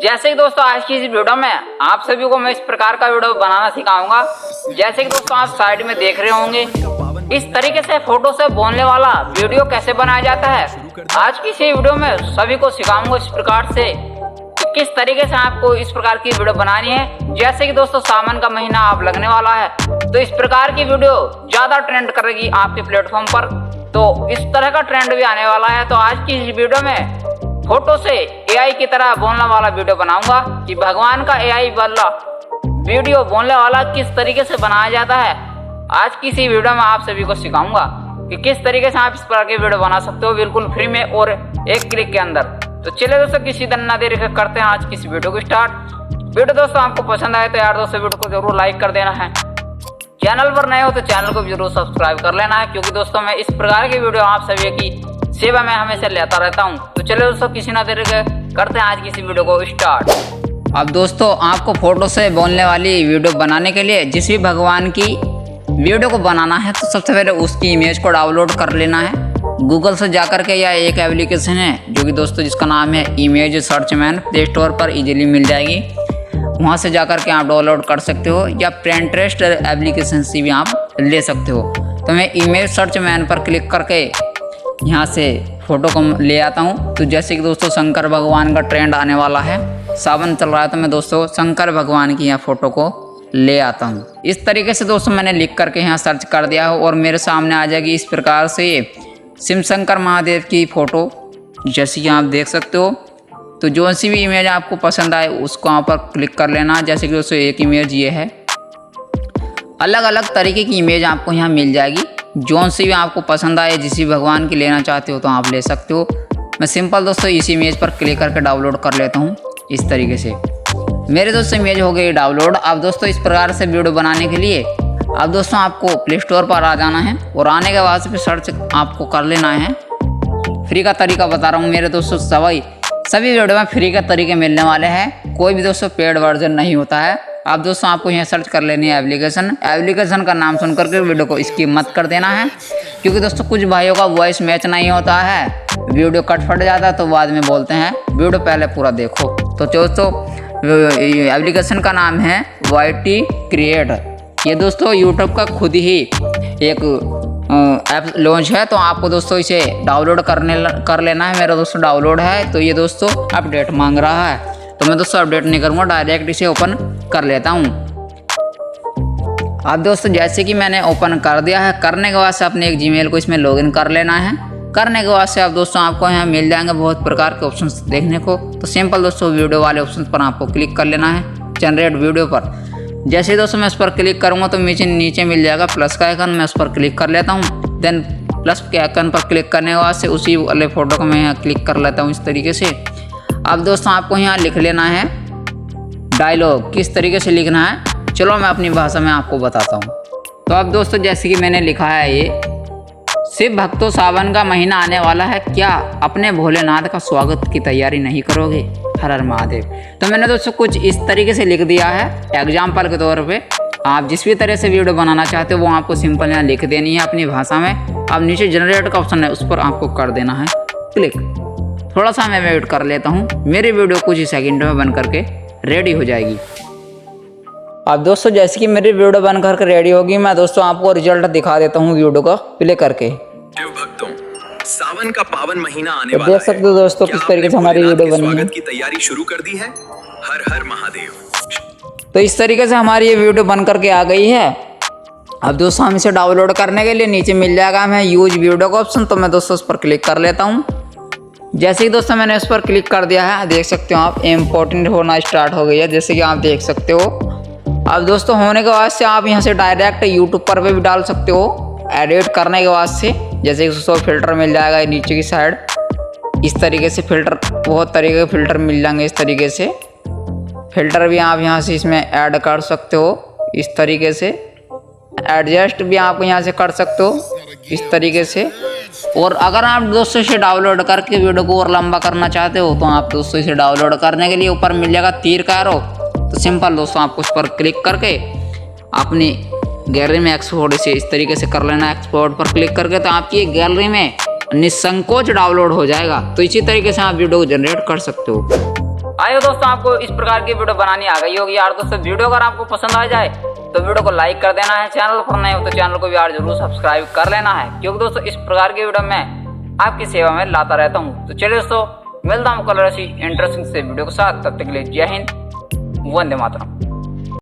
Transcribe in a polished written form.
जैसे कि दोस्तों आज की इस वीडियो में आप सभी को मैं इस प्रकार का वीडियो बनाना सिखाऊंगा। जैसे कि दोस्तों आप साइड में देख रहे होंगे, इस तरीके से फोटो से बोलने वाला वीडियो कैसे बनाया जाता है। आज की इस वीडियो में सभी को सिखाऊंगा इस प्रकार से कि किस तरीके से आपको इस प्रकार की वीडियो बनानी है। जैसे कि दोस्तों सावन का महीना आप लगने वाला है, तो इस प्रकार की वीडियो ज्यादा ट्रेंड करेगी आपके प्लेटफॉर्म पर। तो इस तरह का ट्रेंड भी आने वाला है। तो आज की इस वीडियो में फोटो से एआई की तरह बोलने वाला वीडियो बनाऊंगा कि भगवान का एआई वाला वीडियो बोलने वाला किस तरीके से बनाया जाता है। आज की इसी वीडियो में आप सभी को सिखाऊंगा कि किस तरीके से आप इस प्रकार की वीडियो बना सकते हो बिल्कुल फ्री में और एक क्लिक के अंदर। तो चलिए दोस्तों किसी दिन ना देर करते हैं आज की इस वीडियो को स्टार्ट। वीडियो दोस्तों आपको पसंद आए तो यार दोस्तों वीडियो को जरूर लाइक कर देना है। चैनल पर नए हो तो चैनल को जरूर सब्सक्राइब कर लेना है, क्योंकि दोस्तों मैं इस प्रकार की वीडियो आप सभी की सेवा में हमेशा लेता रहता हूं। तो चलिए दोस्तों किसी ना देर करते हैं आज की इसी वीडियो को स्टार्ट। अब दोस्तों आपको फोटो से बोलने वाली वीडियो बनाने के लिए जिस भी भगवान की वीडियो को बनाना है, तो सबसे पहले उसकी इमेज को डाउनलोड कर लेना है गूगल से जाकर के, या एक एप्लीकेशन है जो कि दोस्तों जिसका नाम है image search man, play store पर इजीली मिल जाएगी। वहाँ से जाकर के आप डाउनलोड कर सकते हो, या पिंटरेस्ट एप्लीकेशन से भी आप ले सकते हो। तो मैं इमेज सर्च मैन पर क्लिक करके यहाँ से फ़ोटो को ले आता हूँ। तो जैसे कि दोस्तों शंकर भगवान का ट्रेंड आने वाला है, सावन चल रहा है, तो मैं दोस्तों शंकर भगवान की यहाँ फ़ोटो को ले आता हूँ। इस तरीके से दोस्तों मैंने लिख करके यहाँ सर्च कर दिया है और मेरे सामने आ जाएगी इस प्रकार से शिव शंकर महादेव की फ़ोटो, जैसे कि आप देख सकते हो। तो जो सी भी इमेज आपको पसंद आए उसको यहाँ पर क्लिक कर लेना। जैसे कि दोस्तों एक इमेज ये है, अलग अलग तरीके की इमेज आपको यहाँ मिल जाएगी। जो सी भी आपको पसंद आए, जिस भी भगवान की लेना चाहते हो तो आप ले सकते हो। मैं सिंपल दोस्तों इस इमेज पर क्लिक करके डाउनलोड कर लेता हूँ। इस तरीके से मेरे दोस्तों इमेज हो गई डाउनलोड। अब दोस्तों इस प्रकार से वीडियो बनाने के लिए अब दोस्तों आपको प्ले स्टोर पर आ जाना है और आने के बाद फिर सर्च आपको कर लेना है। फ्री का तरीका बता रहा हूँ मेरे दोस्तों, सभी वीडियो में फ्री के तरीके मिलने वाले हैं। कोई भी दोस्तों पेड वर्जन नहीं होता है। आप दोस्तों आपको यहाँ सर्च कर लेनी है एप्लीकेशन का नाम सुन करके वीडियो को स्किप मत कर देना है, क्योंकि दोस्तों कुछ भाइयों का वॉइस मैच नहीं होता है, वीडियो कट फट जाता है तो बाद में बोलते हैं। वीडियो पहले पूरा देखो। तो दोस्तों एप्लीकेशन का नाम है YT क्रिएट। ये दोस्तों यूट्यूब का खुद ही एक ऐप लॉन्च है, तो आपको दोस्तों इसे डाउनलोड कर लेना है। मेरा दोस्तों डाउनलोड है। तो ये दोस्तों अपडेट मांग रहा है, तो मैं दोस्तों अपडेट नहीं करूँगा, डायरेक्ट इसे ओपन कर लेता हूँ। अब दोस्तों जैसे कि मैंने ओपन कर दिया है, करने के बाद से अपने एक जीमेल को इसमें लॉगिन कर लेना है। करने के बाद से अब दोस्तों आपको यहाँ मिल जाएंगे बहुत प्रकार के ऑप्शंस देखने को। तो सिंपल दोस्तों वीडियो वाले ऑप्शन पर आपको क्लिक कर लेना है, जनरेट वीडियो पर। जैसे ही दोस्तों मैं इस पर क्लिक करूँगा तो नीचे मिल जाएगा प्लस का आइकन, मैं उस पर क्लिक कर लेता हूँ। देन प्लस के आइकन पर क्लिक करने के बाद से उसी वाले फ़ोटो को मैं यहाँ क्लिक कर लेता हूँ इस तरीके से। अब दोस्तों आपको यहाँ लिख लेना है डायलॉग। किस तरीके से लिखना है चलो मैं अपनी भाषा में आपको बताता हूँ। तो अब दोस्तों जैसे कि मैंने लिखा है, ये शिव भक्तों सावन का महीना आने वाला है, क्या अपने भोलेनाथ का स्वागत की तैयारी नहीं करोगे, हर हर महादेव। तो मैंने दोस्तों कुछ इस तरीके से लिख दिया है एग्जाम्पल के तौर पे। आप जिस भी तरह से वीडियो बनाना चाहते हो वो आपको सिंपल यहाँ लिख देनी है अपनी भाषा में। अब नीचे जनरेट का ऑप्शन है, उस पर आपको कर देना है क्लिक। थोड़ा सा मैं वेट कर लेता हूँ, मेरी वीडियो कुछ ही सेकंड में बन करके रेडी हो जाएगी। अब दोस्तों जैसे कि मेरी वीडियो बन करके रेडी होगी, मैं दोस्तों आपको रिजल्ट दिखा देता हूँ वीडियो का प्ले करके। शिव भक्तों, सावन का पावन महीना आने वाला है। देख सकते हो दोस्तों किस तरीके से हमारी वीडियो बनी है। स्वागत की तैयारी शुरू कर दी है, हर हर महादेव। तो इस तरीके से हमारी ये वीडियो बन करके आ गई है। अब दोस्तों हम इसे डाउनलोड करने के लिए नीचे मिल जाएगा हमें यूज वीडियो का ऑप्शन, तो मैं दोस्तों उस पर क्लिक कर लेता हूँ। जैसे ही दोस्तों मैंने उस पर क्लिक कर दिया है, देख सकते हो आप इम्पोर्टेंट होना स्टार्ट हो गई है, जैसे कि आप देख सकते हो। अब दोस्तों होने के बाद से आप यहाँ से डायरेक्ट यूट्यूब पर भी डाल सकते हो एडिट करने के बाद से। जैसे कि दोस्तों फिल्टर मिल जाएगा नीचे की साइड, इस तरीके से फिल्टर, बहुत तरीके के फिल्टर मिल जाएंगे। इस तरीके से फिल्टर भी आप यहाँ से इसमें ऐड कर सकते हो। इस तरीके से एडजस्ट भी आप यहाँ से कर सकते हो इस तरीके से। और अगर आप दोस्तों इसे डाउनलोड करके वीडियो को और लंबा करना चाहते हो तो आप दोस्तों इसे डाउनलोड करने के लिए ऊपर मिल जाएगा तीर का एरो। तो सिंपल दोस्तों आपको उस पर क्लिक करके अपनी गैलरी में एक्सपोर्ट इसे इस तरीके से कर लेना। एक्सपोर्ट पर क्लिक करके तो आपकी गैलरी में निसंकोच डाउनलोड हो जाएगा। तो इसी तरीके से आप वीडियो को जनरेट कर सकते हो। आइए दोस्तों, आपको इस प्रकार की वीडियो बनानी आ गई होगी यार। दोस्तों वीडियो अगर आपको पसंद आ जाए तो वीडियो को लाइक कर देना है, चैनल पर नए हो तो चैनल को भी यार जरूर सब्सक्राइब कर लेना है, क्योंकि दोस्तों इस प्रकार की वीडियो मैं आपकी सेवा में लाता रहता हूँ। तो चलिए दोस्तों, मिलता हूँ कल ऐसी इंटरेस्टिंग से वीडियो के साथ। तब तक के लिए जय हिंद, वंदे मातरम।